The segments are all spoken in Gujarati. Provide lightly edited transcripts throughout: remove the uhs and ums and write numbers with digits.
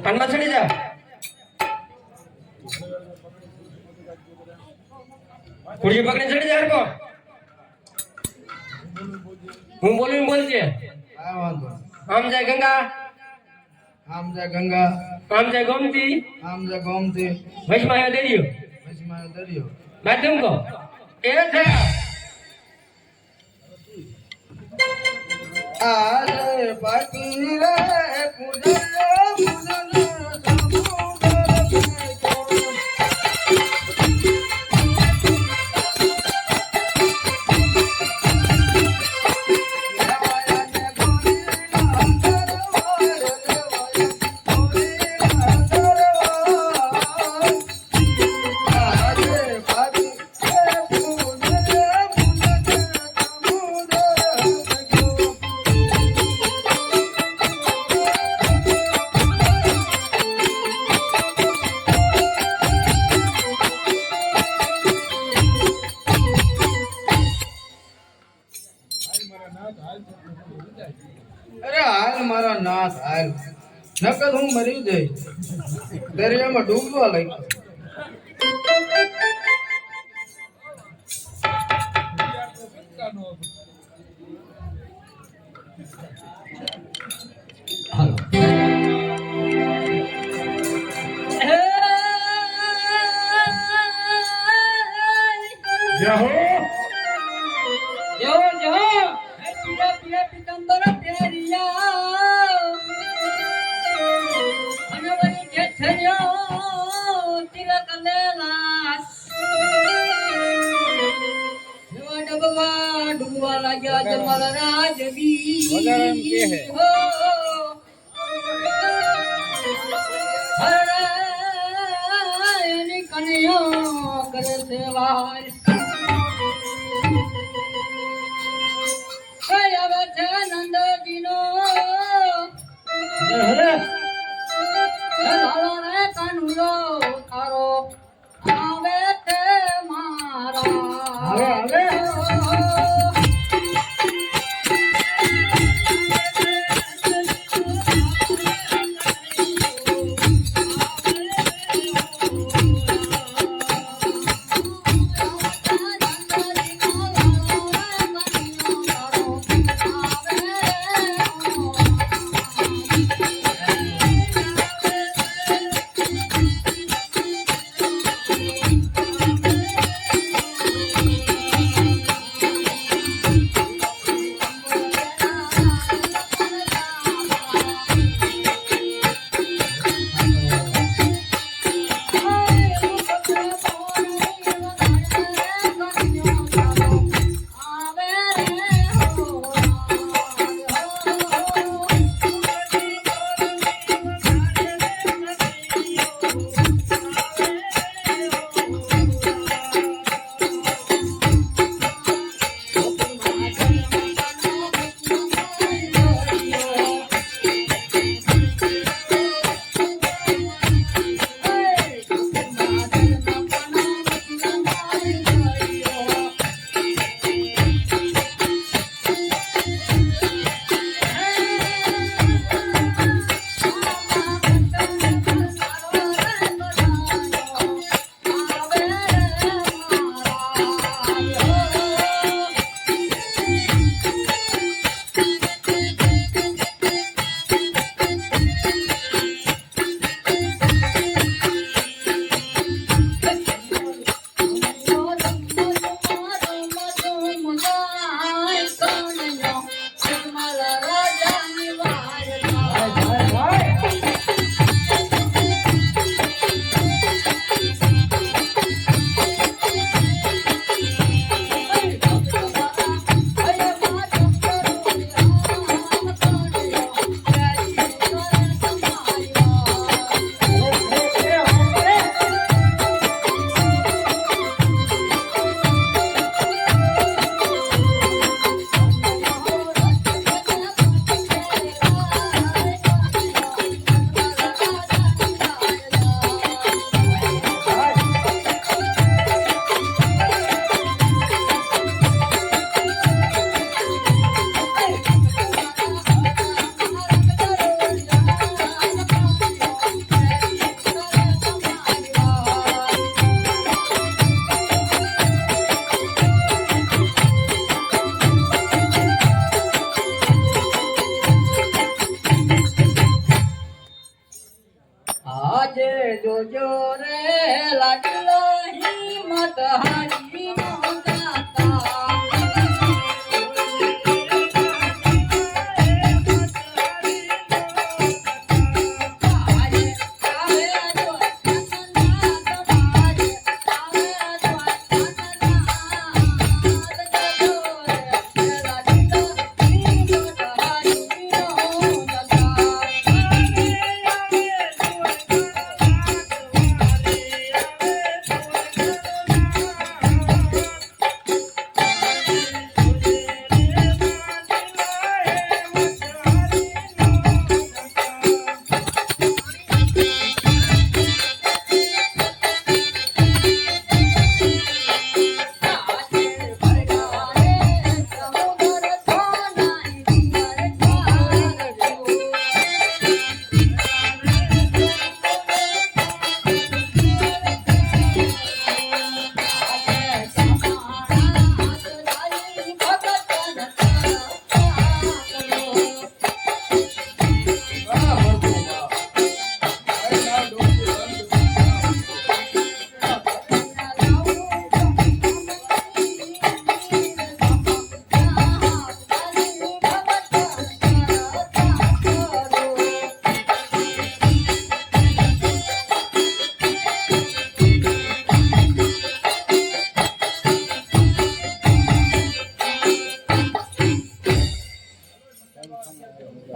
કાનમાં ચડી જા. ખુરશી પકડી ચડી જા હરકો. હું બોલું બોલજે. આ વાંધો. આમ જાય ગંગા, આમ જાય ગંગા, આમ જાય ગોમતી, આમ જાય ગોમતી, વચમાં આવ્યો દરિયો, વચમાં દરિયો. માધ્યમ કો એ છે. આજે બાકી રે પૂજન અરે હાલ મારા નાથ હાલ નકર હું મરી જઈશ દરિયામાં ડૂબવા લાગ્યો. જય હો. જો જો પીરા પીરા પિતંબર પ્યારિયા અનવરી કે છયો તિલક લેલા જેવા ડૂબવા લાગ્યા જમલ રાજવી હો હરે એની કન્યા કરે સેવા નંદજીનો કાનુલો તારો આવે તે મારા આજે જોજો રે લાડલો હિંમત હારી નો ગાતા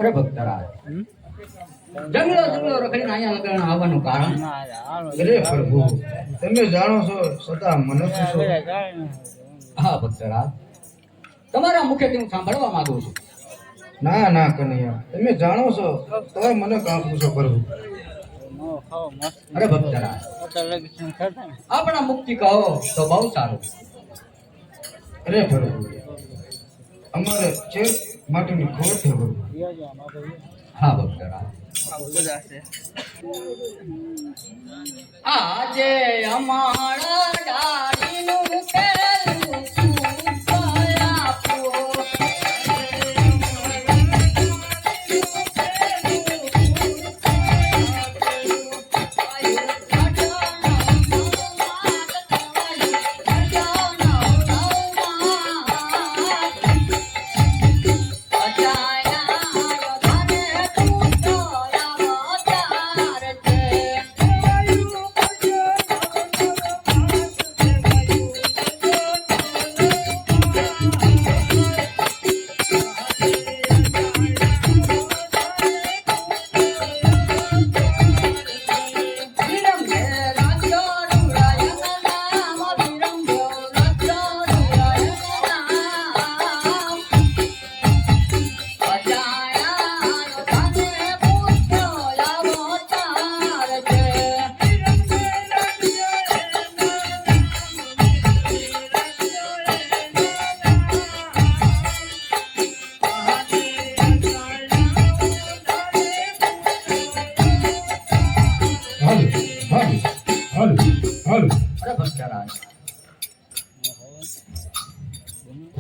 અરે ભક્તરાજ જંગલો રખડીને અહીંયા લગાડવાનું આવવાનું કારણ અરે પ્રભુ તમે જાણો છો સદા મનુષ્ય છો. હા ભક્તરાજ તમારા મુખેથી હું સાંભળવા માંગુ છું. ના ના કનૈયા તમે જાણો છો તોય મને કામ પૂછો પ્રભુ. અરે ભક્તરાજ આપણા મુક્તિ કહો તો બહુ સારું. અરે પ્રભુ અમારે છે માટીની ખોટ છે પ્રભુ. હા ભક્તરાજ આજે અમારા ડાળીનું પેલું ફૂલ આપો.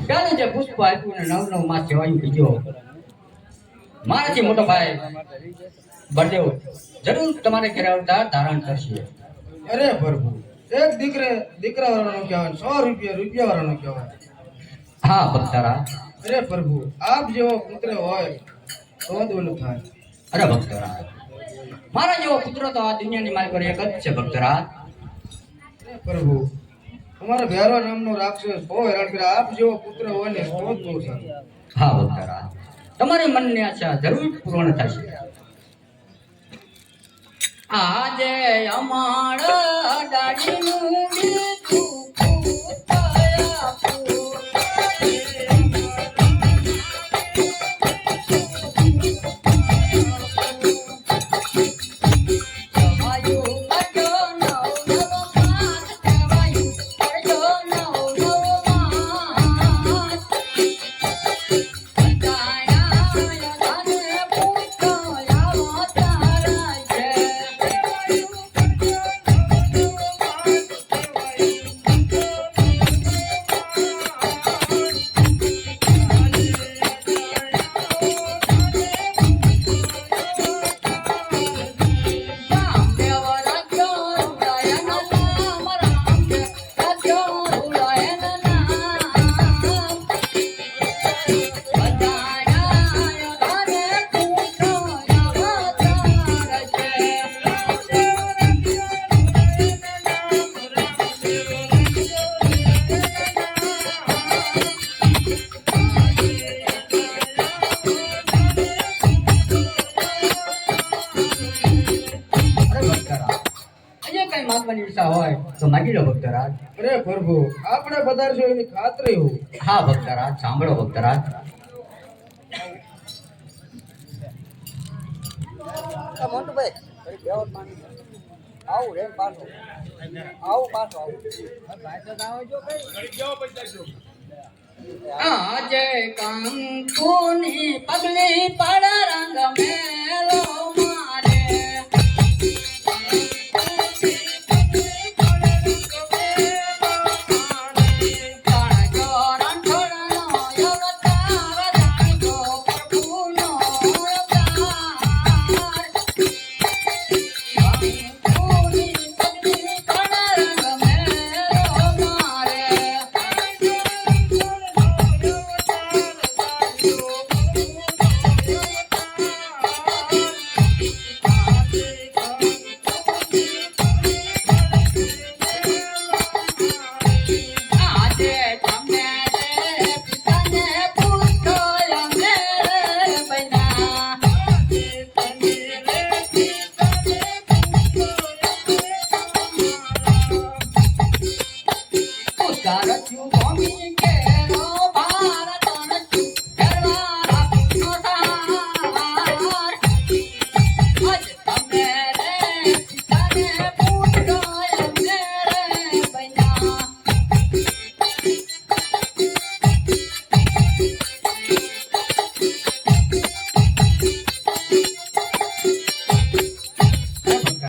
ચાલો જે પુષ્પ આપ્યું ને નવ માસ સેવાયું કીધો મારાથી મોટો ભાઈ બળદેવ જરૂર તમારે ઘરે અવતાર ધારણ કરશે. અરે પ્રભુ એક દીકરા વાળાનો કહેવાય 100 રૂપિયા વાળાનો કહેવાય. હા ભક્તરા. અરે પ્રભુ આપ જેવો પુત્ર હોય તો જ ઓલું થાય. અરે ભક્તરા મારા જેવો પુત્ર તો આ દુનિયાની મારી પર એક જ છે ભક્તરા. અરે પ્રભુ અમારા ભેરવા નામનો રાક્ષસ બહુ હેરાન કરે. આપ જેવો પુત્ર હોય ને તો જ બહુ સારું. હા ભક્તરા તમારી મનની આશા જરૂર પૂર્ણ થશે. આજે અમારા દાડીનું બીજું માગવાની ઈચ્છા હોય તો માગી લો ભક્તરાજ. અરે પ્રભુ આપણે પધારશો એની ખાતરી હું. હા ભક્તરાજ, સાંભળો ભક્તરાજ. આજે કંકુની પગલી પડ રંગ મેલો મારે Got a few mommy